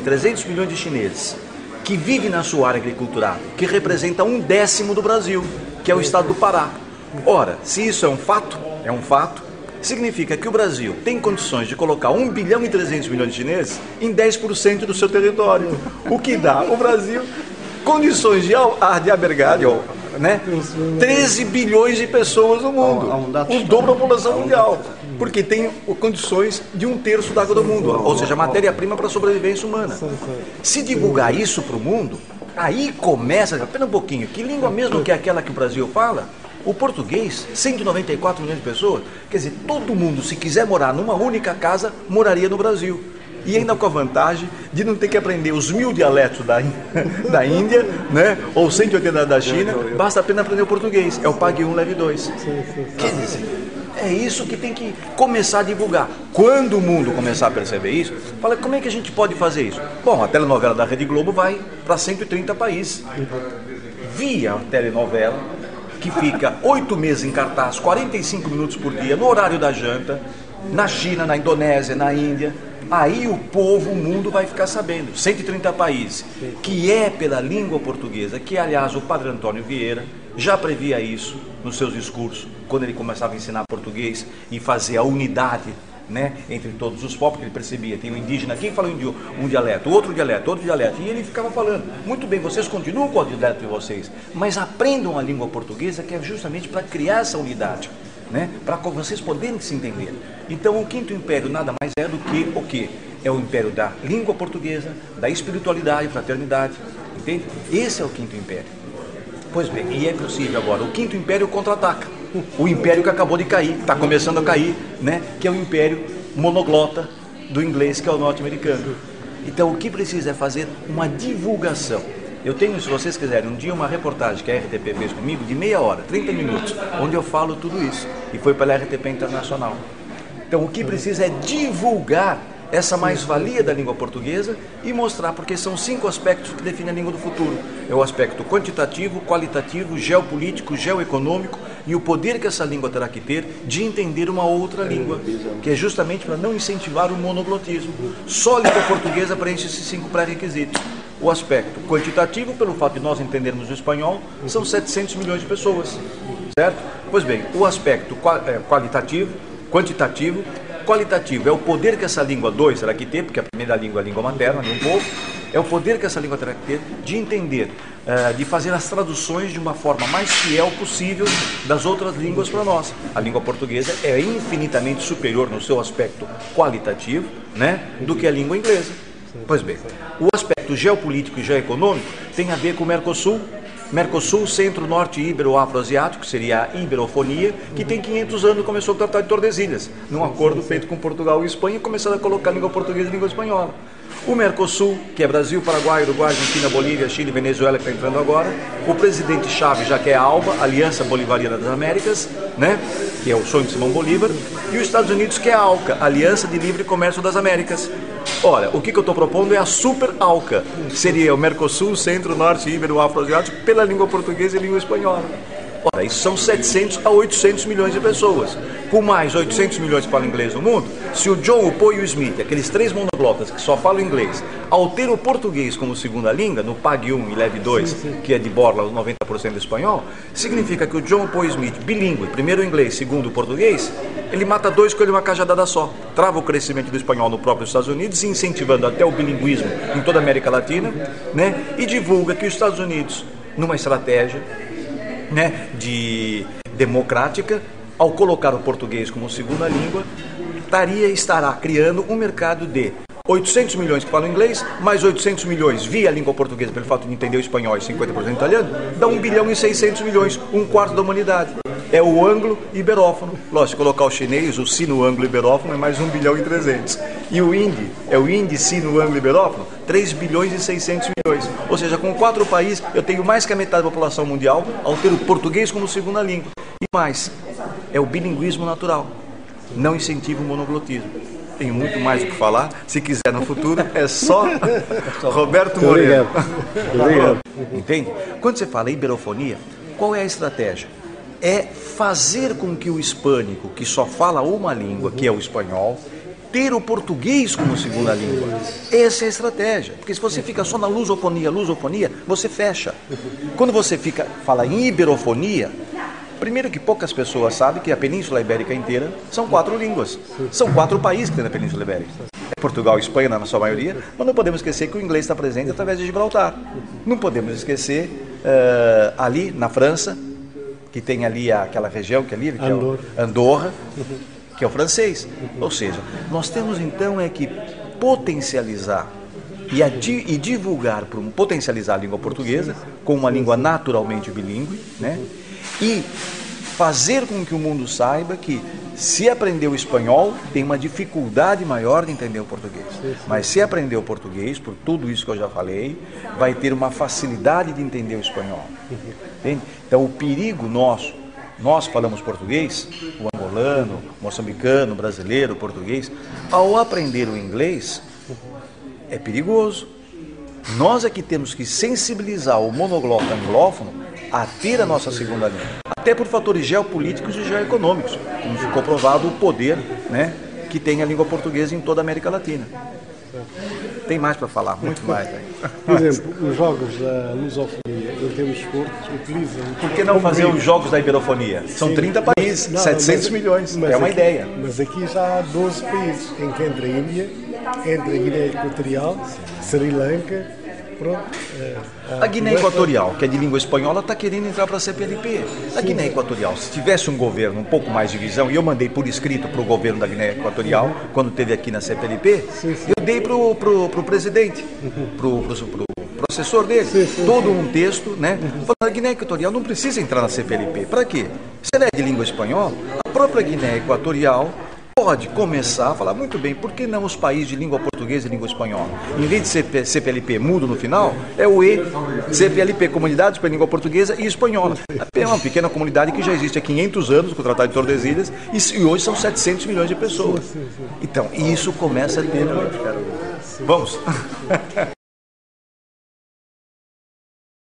300 milhões de chineses que vivem na sua área agricultural, que representa 1/10 do Brasil, que é o estado do Pará. Ora, se isso é um fato, significa que o Brasil tem condições de colocar 1 bilhão e 300 milhões de chineses em 10% do seu território, o que dá ao Brasil condições de albergar, né, 13 bilhões de pessoas no mundo, o dobro da população mundial, porque tem condições de 1/3 da água do mundo, ou seja, matéria-prima para a sobrevivência humana. Se divulgar isso para o mundo, aí começa, espera um pouquinho, que língua mesmo que é aquela que o Brasil fala? O português, 194 milhões de pessoas, quer dizer, todo mundo, se quiser morar numa única casa, moraria no Brasil. E ainda com a vantagem de não ter que aprender os 1000 dialetos da Índia, né? Ou 180 da China, basta apenas aprender o português. É o pague 1, leve 2. Quer dizer, é isso que tem que começar a divulgar. Quando o mundo começar a perceber isso, fala, como é que a gente pode fazer isso? Bom, a telenovela da Rede Globo vai para 130 países. Via telenovela, que fica 8 meses em cartaz, 45 minutos por dia, no horário da janta, na China, na Indonésia, na Índia. Aí o povo, o mundo vai ficar sabendo, 130 países, que é pela língua portuguesa, que aliás o Padre Antônio Vieira já previa isso nos seus discursos, quando ele começava a ensinar português e fazer a unidade, né, entre todos os povos, porque ele percebia, tem um indígena aqui que fala um dialeto, outro dialeto, e ele ficava falando, muito bem, vocês continuam com o dialeto de vocês, mas aprendam a língua portuguesa, que é justamente para criar essa unidade, né, para vocês poderem se entender. Então o Quinto Império nada mais é do que o quê? É o império da língua portuguesa, da espiritualidade, fraternidade, entende? Esse é o Quinto Império. Pois bem, e é possível agora, o Quinto Império contra-ataca. O império que acabou de cair, está começando a cair, né, que é o império monoglota do inglês, que é o norte-americano. Então o que precisa é fazer uma divulgação. Eu tenho, se vocês quiserem, um dia uma reportagem que a RTP fez comigo, de meia hora, 30 minutos, onde eu falo tudo isso. E foi pela RTP Internacional. Então o que precisa é divulgar essa mais-valia da língua portuguesa e mostrar, porque são 5 aspectos que definem a língua do futuro. É o aspecto quantitativo, qualitativo, geopolítico, geoeconômico e o poder que essa língua terá que ter de entender uma outra língua, que é justamente para não incentivar o monoglotismo. Só a língua portuguesa preenche esses 5 pré-requisitos. O aspecto quantitativo, pelo fato de nós entendermos o espanhol, são 700 milhões de pessoas, certo? Pois bem, o aspecto quantitativo, qualitativo é o poder que essa língua 2 terá que ter, porque a primeira língua é a língua materna de um povo, é o poder que essa língua terá que ter de entender, de fazer as traduções de uma forma mais fiel possível das outras línguas para nós. A língua portuguesa é infinitamente superior no seu aspecto qualitativo, né, do que a língua inglesa. Pois bem, o aspecto geopolítico e geoeconômico tem a ver com o Mercosul. Mercosul, Centro-Norte Ibero-Afroasiático, que seria a Iberofonia, que tem 500 anos, começou o Tratado de Tordesilhas, num acordo feito com Portugal e Espanha, começaram a colocar a língua portuguesa e a língua espanhola. O Mercosul, que é Brasil, Paraguai, Uruguai, Argentina, Bolívia, Chile, Venezuela, que está entrando agora. O presidente Chávez já quer a ALBA, Aliança Bolivariana das Américas, né, que é o sonho de Simão Bolívar. E os Estados Unidos quer a ALCA, Aliança de Livre Comércio das Américas. Olha, o que eu estou propondo é a Super ALCA, que seria o Mercosul, Centro-Norte Ibero-Afroasiático, pela língua portuguesa e língua espanhola. Ora, isso são 700 a 800 milhões de pessoas. Com mais 800 milhões que falam inglês no mundo, se o John, o Poe e o Smith, aqueles 3 monoglotas que só falam inglês, ao ter o português como segunda língua, no pague 1 e leve 2, que é de borla 90% espanhol, significa que o John, o Poe e o Smith, bilíngue, primeiro o inglês, segundo o português, ele mata 2 coelhos numa cajadada só. Trava o crescimento do espanhol no próprio Estados Unidos, incentivando até o bilinguismo em toda a América Latina, né? E divulga que os Estados Unidos, numa estratégia, né, democrática, ao colocar o português como segunda língua, estará criando um mercado de 800 milhões que falam inglês, mais 800 milhões via língua portuguesa, pelo fato de entender o espanhol e 50% italiano, dá 1 bilhão e 600 milhões, 1/4 da humanidade. É o anglo-iberófono. Lógico, se colocar o chinês, o sino-anglo-iberófono é mais 1 bilhão e 300. E o hindi, é o hindi-sino-anglo-iberófono, 3 bilhões e 600 milhões. Ou seja, com 4 países, eu tenho mais que a metade da população mundial ao ter o português como segunda língua. E mais, é o bilinguismo natural. Não incentiva o monoglotismo. Tenho muito mais o que falar. Se quiser no futuro, é só Roberto Moreno. Obrigado. Entende? Quando você fala iberofonia, qual é a estratégia? É fazer com que o hispânico, que só fala uma língua, que é o espanhol, ter o português como segunda língua. Essa é a estratégia. Porque se você fica só na lusofonia, você fecha. Quando você fala em iberofonia, primeiro que poucas pessoas sabem que a Península Ibérica inteira são 4 línguas. São 4 países que tem na Península Ibérica. Portugal e Espanha na sua maioria, mas não podemos esquecer que o inglês está presente através de Gibraltar. Não podemos esquecer ali na França, que tem ali aquela região que é Andorra, que é o francês. Ou seja, nós temos então que potencializar e divulgar, potencializar a língua portuguesa como uma língua naturalmente bilíngue, né? E fazer com que o mundo saiba que se aprender o espanhol, tem uma dificuldade maior de entender o português. Mas se aprender o português, por tudo isso que eu já falei, vai ter uma facilidade de entender o espanhol. Entende? Então o perigo nosso, nós falamos português, o angolano, o moçambicano, o brasileiro, o português, ao aprender o inglês, é perigoso. Nós é que temos que sensibilizar o monoglota anglófono a ter a nossa segunda língua. Até por fatores geopolíticos e geoeconômicos, como ficou provado o poder, né, que tem a língua portuguesa em toda a América Latina. Tem mais para falar, muito mais. Né? Por exemplo, os jogos da lusofonia, em termos de esportes, utilizam... Por que não fazer os jogos da iberofonia? São 30 países, 700 milhões, é uma ideia. Mas aqui já há 12 países, em que entra a Índia, entra a Guiné Equatorial, Sri Lanka... A Guiné Equatorial, que é de língua espanhola, está querendo entrar para a CPLP. A Guiné Equatorial, se tivesse um governo um pouco mais de visão, e eu mandei por escrito para o governo da Guiné Equatorial, quando esteve aqui na CPLP, eu dei para o presidente, para o professor dele, todo um texto, né? Falando, a Guiné Equatorial não precisa entrar na CPLP. Para quê? Se ela é de língua espanhola, a própria Guiné Equatorial pode começar a falar muito bem, por que não os países de língua portuguesa e língua espanhola? Em vez de CPLP mudo no final, é o CPLP, Comunidades para Língua Portuguesa e Espanhola. É uma pequena comunidade que já existe há 500 anos, com o Tratado de Tordesilhas, e hoje são 700 milhões de pessoas. Então, isso começa a ter... Vamos!